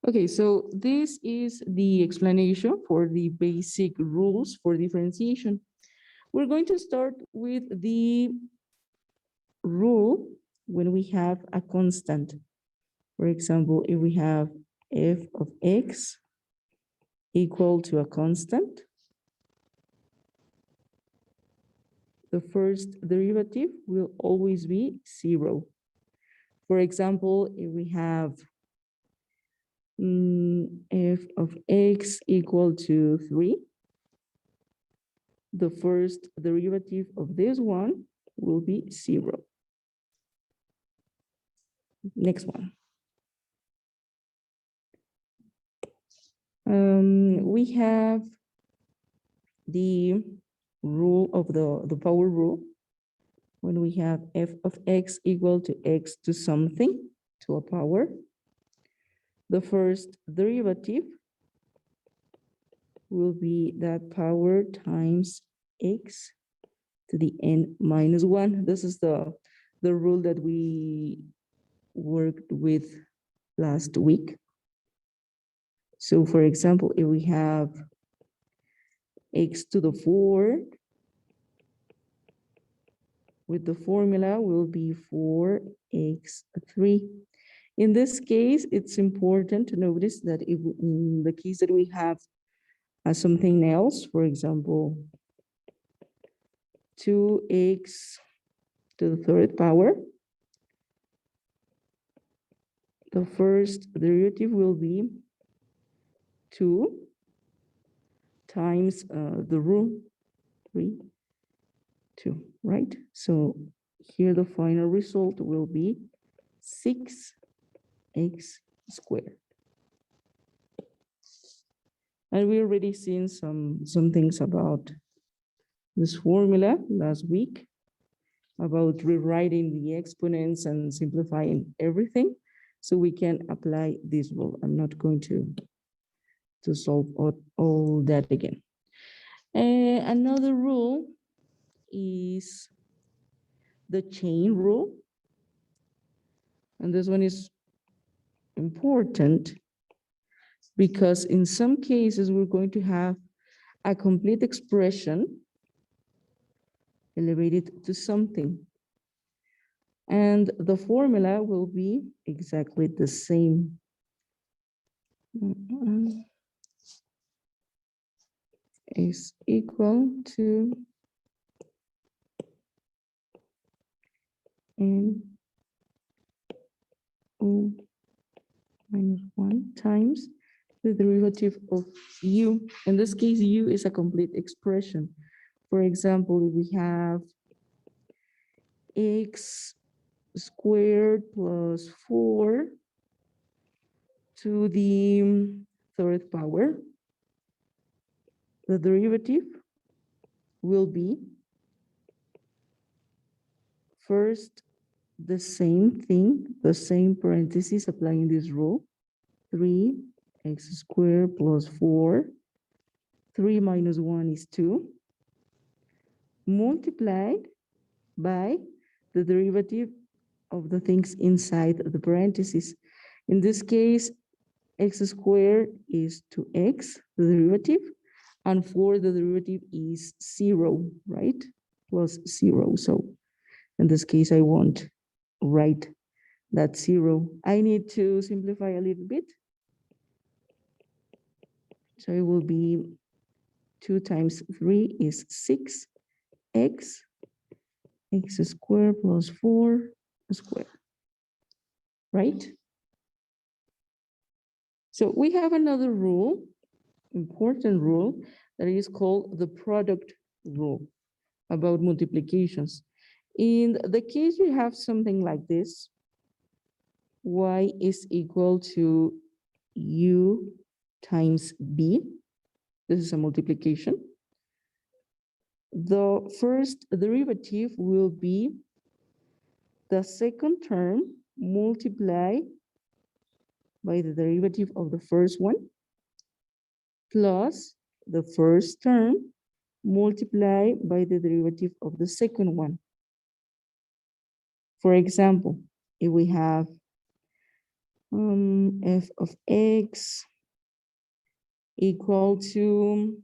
Okay, so this is the explanation for the basic rules for differentiation. We're going to start with the rule when we have a constant. For example, if we have f of x equal to a constant, the first derivative will always be 0. For example, if we have f of x equal to 3, the first derivative of this one will be 0. Next one. We have the rule of the power rule. When we have f of x equal to x to something, to a power, the first derivative will be that power times x to the n minus 1. This is the rule that we worked with last week. So for example, if we have x to the 4, with the formula will be 4x3. In this case, it's important to notice that if in the case that we have something else, for example, 2x to the third power, the first derivative will be 2 times the rule 3, 2, right? So here the final result will be 6x squared. And we already seen some things about this formula last week, about rewriting the exponents and simplifying everything. So we can apply this rule. I'm not going to solve all that again. Another rule is the chain rule. And this one is important because in some cases we're going to have a complete expression elevated to something. And the formula will be exactly the same. Is equal to n o minus 1 times the derivative of u. In this case, u is a complete expression. For example, if we have x squared plus 4 to the third power, the derivative will be first the same thing, the same parentheses applying this rule, 3x squared plus 4, 3 minus 1 is 2, multiplied by the derivative of the things inside the parentheses. In this case, x squared is 2x, the derivative, and 4, the derivative is 0, right? Plus 0. So in this case, I won't write that 0. I need to simplify a little bit. So it will be 2 times 3 is 6x, x squared plus 4 squared, right? So we have another rule, important rule, that is called the product rule about multiplications. In the case you have something like this, y is equal to u times b. This is a multiplication. The first derivative will be the second term multiplied by the derivative of the first one plus the first term multiplied by the derivative of the second one. For example, if we have F of x equal to,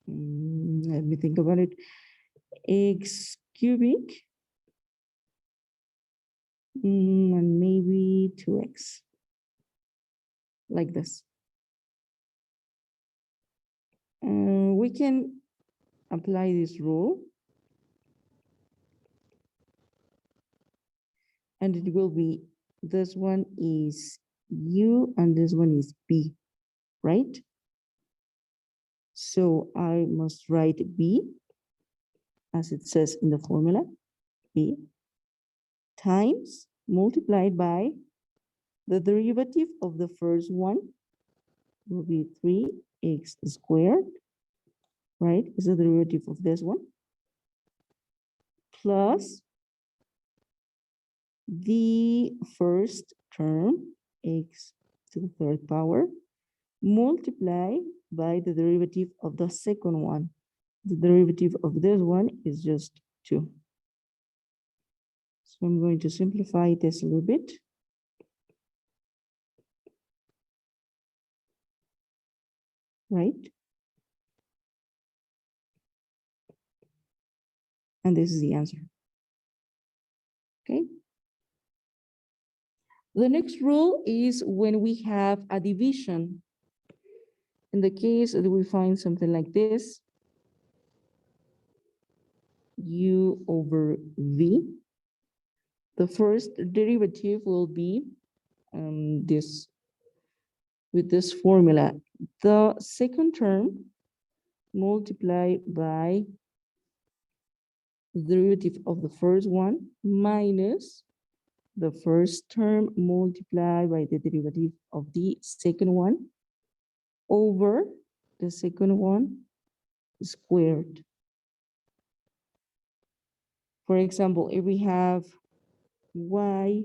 let me think about it, x cubic, and maybe 2x, like this. We can apply this rule, and it will be, this one is u and this one is b, right? So I must write b, as it says in the formula, b times multiplied by the derivative of the first one will be 3x squared, right? Is the derivative of this one, plus the first term, x to the third power, multiply by the derivative of the second one. The derivative of this one is just 2. So I'm going to simplify this a little bit. Right? And this is the answer. Okay. The next rule is when we have a division. In the case that we find something like this, u over v, the first derivative will be this, with this formula. The second term multiplied by the derivative of the first one minus the first term multiplied by the derivative of the second one over the second one squared. For example, if we have y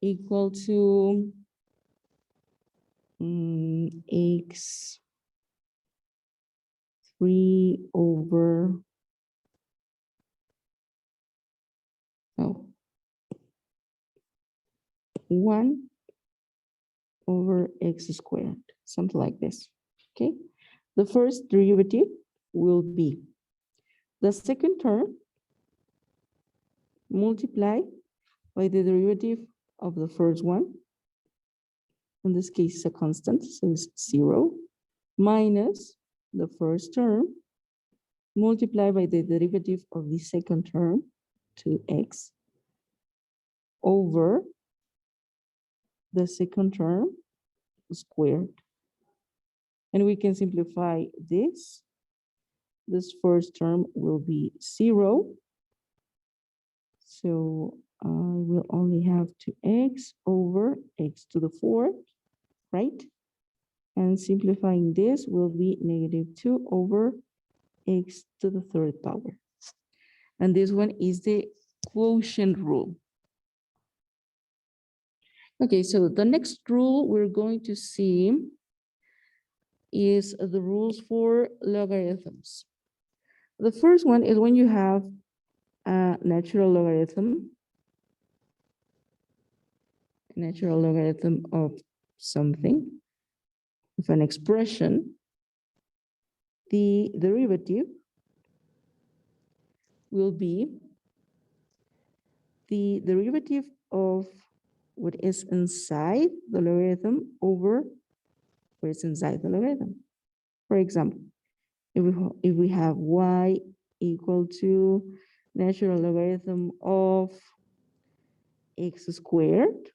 equal to x 3 over 1 over x squared, something like this, okay? The first derivative will be the second term multiplied by the derivative of the first one. In this case, it's a constant, so it's 0, minus the first term multiplied by the derivative of the second term, 2x, over the second term squared. And we can simplify this. This first term will be 0. So I will only have 2x over x to the 4th, right? And simplifying this will be -2 over x to the 3rd power. And this one is the quotient rule. Okay, so the next rule we're going to see is the rules for logarithms. The first one is when you have a natural logarithm of something, of an expression, the derivative will be the derivative of what is inside the logarithm over what is inside the logarithm. For example, if we have y equal to natural logarithm of x squared,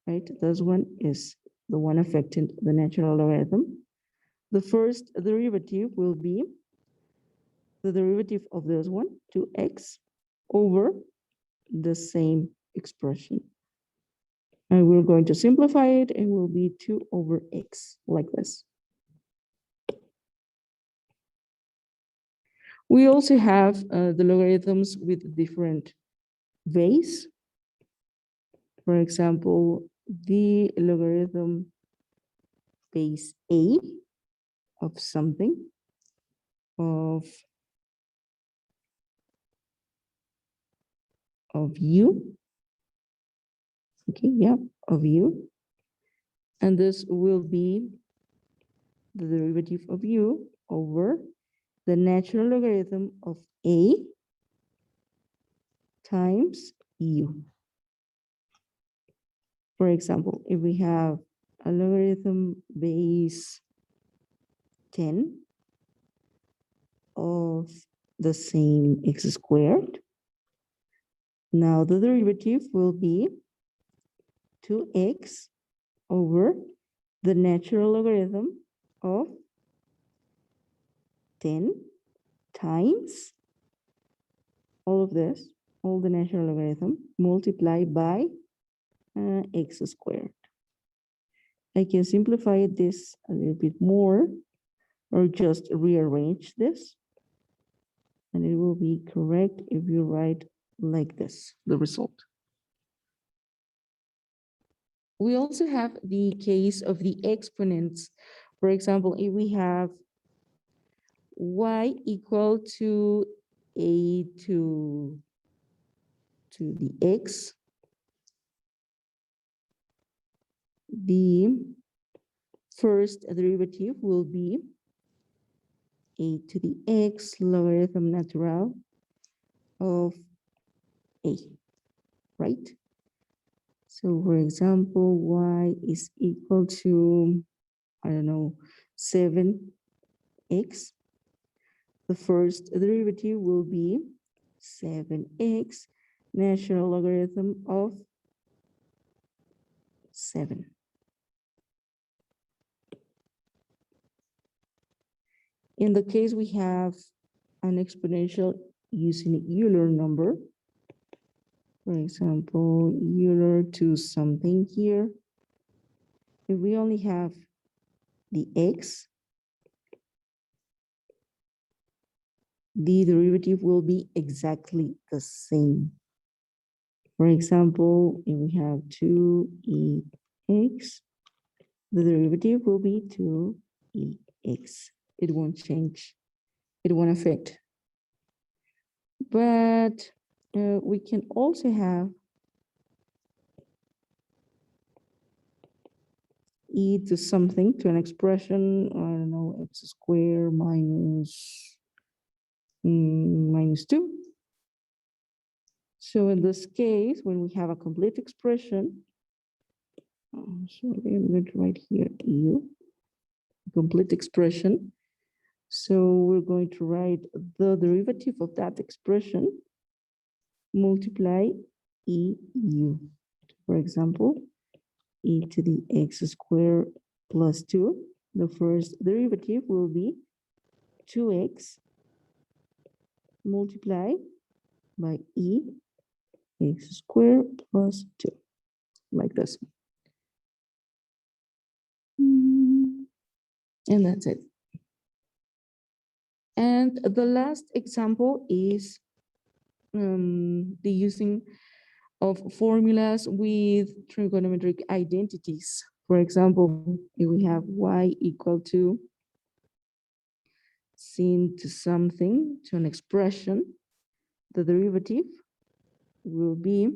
right? This one is the one affecting the natural logarithm. The first derivative will be the derivative of this one, 2x, over the same expression. And we're going to simplify it, and it will be 2 over x, like this. We also have the logarithms with different base. For example, the logarithm base a of something, of u, Okay, yeah, of u. And this will be the derivative of u over the natural logarithm of a times u. For example, if we have a logarithm base 10 of the same x squared, now the derivative will be 2x over the natural logarithm of 10 times all of this, all the natural logarithm, multiplied by x squared. I can simplify this a little bit more or just rearrange this. And it will be correct if you write like this, the result. We also have the case of the exponents. For example, if we have y equal to a to the x, the first derivative will be a to the x logarithm natural of a, right? So for example, y is equal to, I don't know, 7x. The first derivative will be 7x natural logarithm of 7. In the case we have an exponential using Euler number, for example, Euler to something here, if we only have the x, the derivative will be exactly the same. For example, if we have 2ex, the derivative will be 2ex. It won't change. It won't affect. But we can also have e to something, to an expression, I don't know, x squared minus 2. So in this case, when we have a complete expression, sorry, I'm going to write here u, complete expression. So we're going to write the derivative of that expression multiply eu. For example, e to the x squared plus 2. The first derivative will be 2x multiplied by x squared plus 2, like this. And that's it. And the last example is the using of formulas with trigonometric identities. For example, if we have y equal to sin to something, to an expression, the derivative will be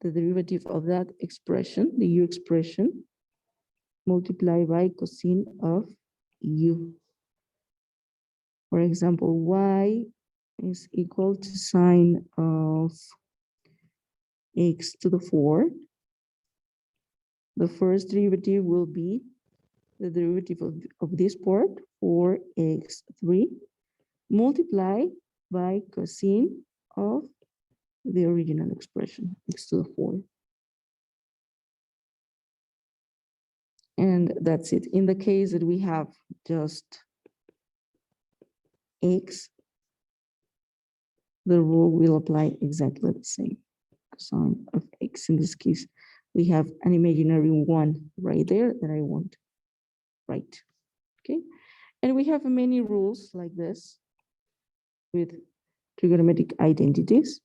the derivative of that expression, the u expression, multiplied by cosine of u. For example, y is equal to sine of x to the 4. The first derivative will be the derivative of this part, 4x3, multiplied by cosine of the original expression, x to the 4. And that's it. In the case that we have just x, the rule will apply exactly the same. Cosine of x. In this case, we have an imaginary 1 right there that I want. Right. Okay. And we have many rules like this with trigonometric identities.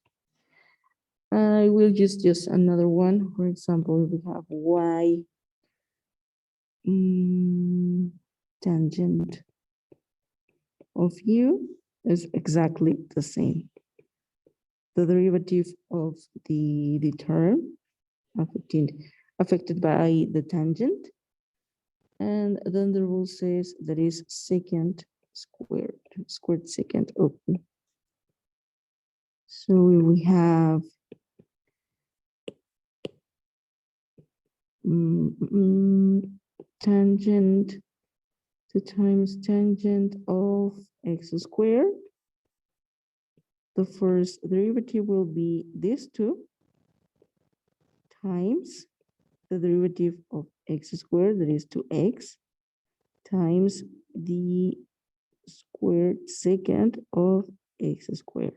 I will use just another one. For example, we have y tangent of u is exactly the same. The derivative of the term affected by the tangent. And then the rule says that is secant squared secant of E. So we have tangent 2 times tangent of x squared. The first derivative will be this 2 times the derivative of x squared, that is 2x, times the squared secant of x squared.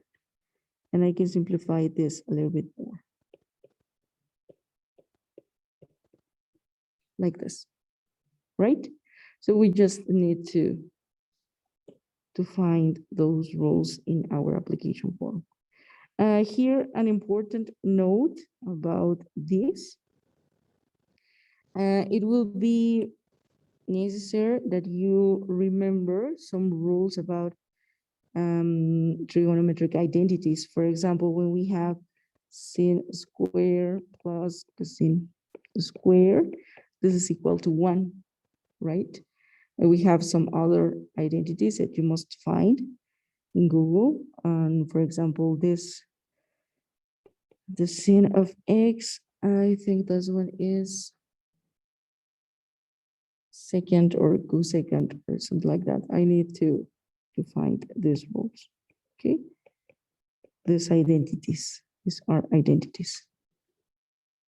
And I can simplify this a little bit more. Like this, right? So we just need to find those rules in our application form. Here, an important note about this. It will be necessary that you remember some rules about trigonometric identities. For example, when we have sin square plus sin square, this is equal to 1, right? And we have some other identities that you must find in Google. And for example, the sin of x, I think this one is secant or cosecant or something like that. I need to find these rules, okay? These identities, these are identities.